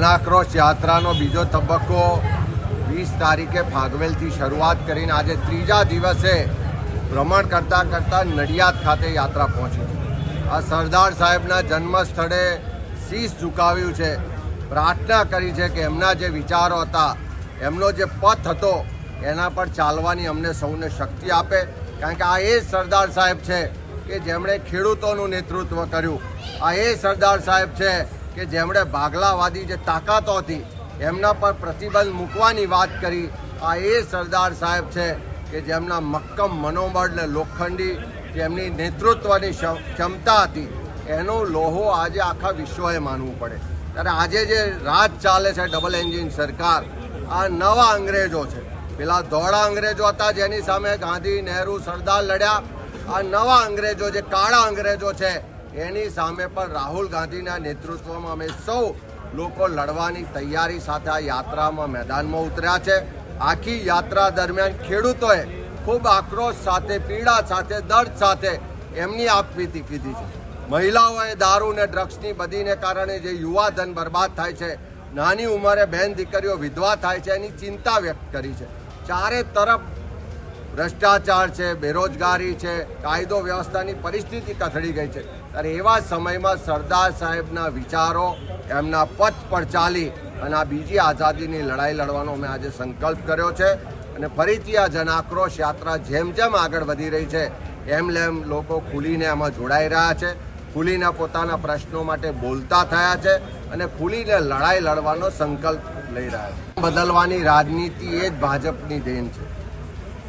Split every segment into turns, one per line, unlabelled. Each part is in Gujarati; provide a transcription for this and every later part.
જનાક્રોશ યાત્રાનો બીજો તબક્કો 20 તારીખે ફાગવેલથી શરૂઆત કરીને આજે ત્રીજા દિવસે ભ્રમણ કરતાં નડિયાદ ખાતે યાત્રા પહોંચી છે। આ સરદાર સાહેબના જન્મ સ્થળે શીશ ઝુકાવ્યું છે, પ્રાર્થના કરી છે કે એમના જે વિચારો હતા, એમનો જે પથ હતો, એના પર ચાલવાની અમને સૌને શક્તિ આપે। કારણ કે આ એ સરદાર સાહેબ છે કે જેમણે ખેડૂતોનું નેતૃત્વ કર્યું। આ એ સરદાર સાહેબ છે કે જેમણે ભાગલાવાદી જે તાકાતો હતી એમના પર પ્રતિબંધ મૂકવાની વાત કરી। આ એ સરદાર સાહેબ છે કે જેમના મક્કમ મનોબળ ને લોખંડી જેમની નેતૃત્વની ક્ષમતા હતી, એનો લોહો આજે આખા વિશ્વએ માનવું પડે। ત્યારે આજે જે રાજ ચાલે છે ડબલ એન્જિન સરકાર, આ નવા અંગ્રેજો છે। પેલા ધોળા અંગ્રેજો હતા જેની સામે ગાંધી, નહેરુ, સરદાર લડ્યા। આ નવા અંગ્રેજો જે કાળા અંગ્રેજો છે એની સામે પણ રાહુલ ગાંધીના નેતૃત્વમાં અમે સૌ લોકો લડવાની તૈયારી સાથે આ યાત્રામાં મેદાનમાં ઉતર્યા છે। આખી યાત્રા દરમિયાન ખેડૂતોએ ખૂબ આક્રોશ સાથે, પીડા સાથે, દર્દ સાથે એમની આપવીતી કીધી છે। મહિલાઓએ દારૂ ને ડ્રગ્સની બદીને કારણે જે યુવાધન બરબાદ થાય છે, નાની ઉંમરે બહેન દીકરીઓ વિધવા થાય છે, એની ચિંતા વ્યક્ત કરી છે। ચારે તરફ ભ્રષ્ટાચાર છે, બેરોજગારી છે, કાયદો વ્યવસ્થાની પરિસ્થિતિ કથળી ગઈ છે। ત્યારે એવા સમયમાં સરદાર સાહેબના વિચારો, એમના પથ પર ચાલી અને આ બીજી આઝાદીની લડાઈ લડવાનો અમે આજે સંકલ્પ કર્યો છે। અને ફરીથી આ જનાક્રોશ યાત્રા જેમ જેમ આગળ વધી રહી છે એમ લોકો ખુલીને આમાં જોડાઈ રહ્યા છે, ખુલીને પોતાના પ્રશ્નો માટે બોલતા થયા છે અને ખુલીને લડાઈ લડવાનો સંકલ્પ લઈ રહ્યા છે। બદલવાની રાજનીતિ એ જ ભાજપની દેન છે।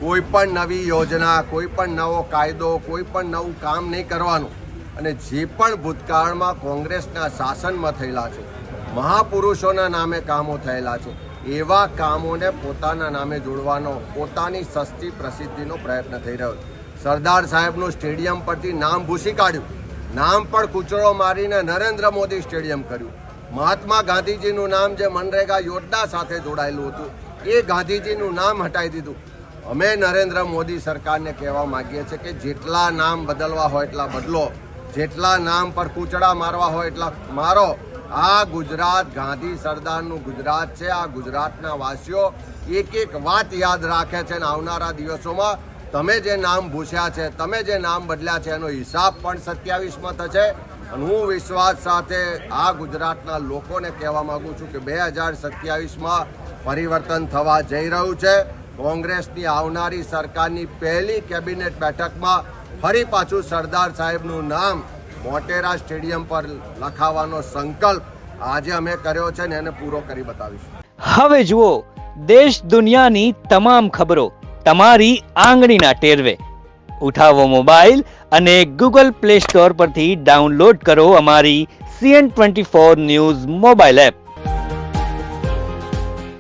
કોઈ પણ નવી યોજના, કોઈ પણ નવો કાયદો, કોઈ પણ નવું કામ નહીં કરવાનું। અને જે પણ ભૂતકાળમાં કોંગ્રેસના શાસનમાં થયેલા છે, મહાપુરુષોના નામે કામો થયેલા છે, એવા કામોને પોતાના નામે જોડવાનો, પોતાની સસ્તી પ્રસિદ્ધિનો પ્રયત્ન થઈ રહ્યો છે। સરદાર સાહેબનું સ્ટેડિયમ પરથી નામ ભૂસી કાઢ્યું, નામ પર કૂચડો મારીને નરેન્દ્ર મોદી સ્ટેડિયમ કર્યું। મહાત્મા ગાંધીજીનું નામ જે મનરેગા યોજના સાથે જોડાયેલું હતું એ ગાંધીજીનું નામ હટાવી દીધું। અમે નરેન્દ્ર મોદી સરકારને કહેવા માગીએ છીએ કે જેટલા નામ બદલવા હોય એટલા બદલો, જેટલા નામ પર કૂચડા મારવા હોય એટલા મારો। આ ગુજરાત ગાંધી સરદારનું ગુજરાત છે। આ ગુજરાતના વાસીઓ એક એક વાત યાદ રાખે છે અને આવનારા દિવસોમાં તમે જે નામ ભૂસ્યા છે, તમે જે નામ બદલ્યા છે, એનો હિસાબ પણ 27માં થશે। અને હું વિશ્વાસ સાથે આ ગુજરાતના લોકોને કહેવા માગું છું કે 2027માં પરિવર્તન થવા જઈ રહ્યું છે। કોંગ્રેસની આવનારી સરકારની પહેલી કેબિનેટ બેઠકમાં ફરી પાછું સરદાર સાહેબનું નામ મોટેરા સ્ટેડિયમ પર લખાવવાનો સંકલ્પ આજે અમે કર્યો છે ને એને પૂરો કરી બતાવીશું।
હવે જુઓ દેશ દુનિયાની તમામ ખબરો તમારી આંગળીના ટેરવે। ઉઠાવો મોબાઈલ અને ગૂગલ પ્લે સ્ટોર પરથી ડાઉનલોડ કરો અમારી CN24 ન્યૂઝ મોબાઈલ એપ।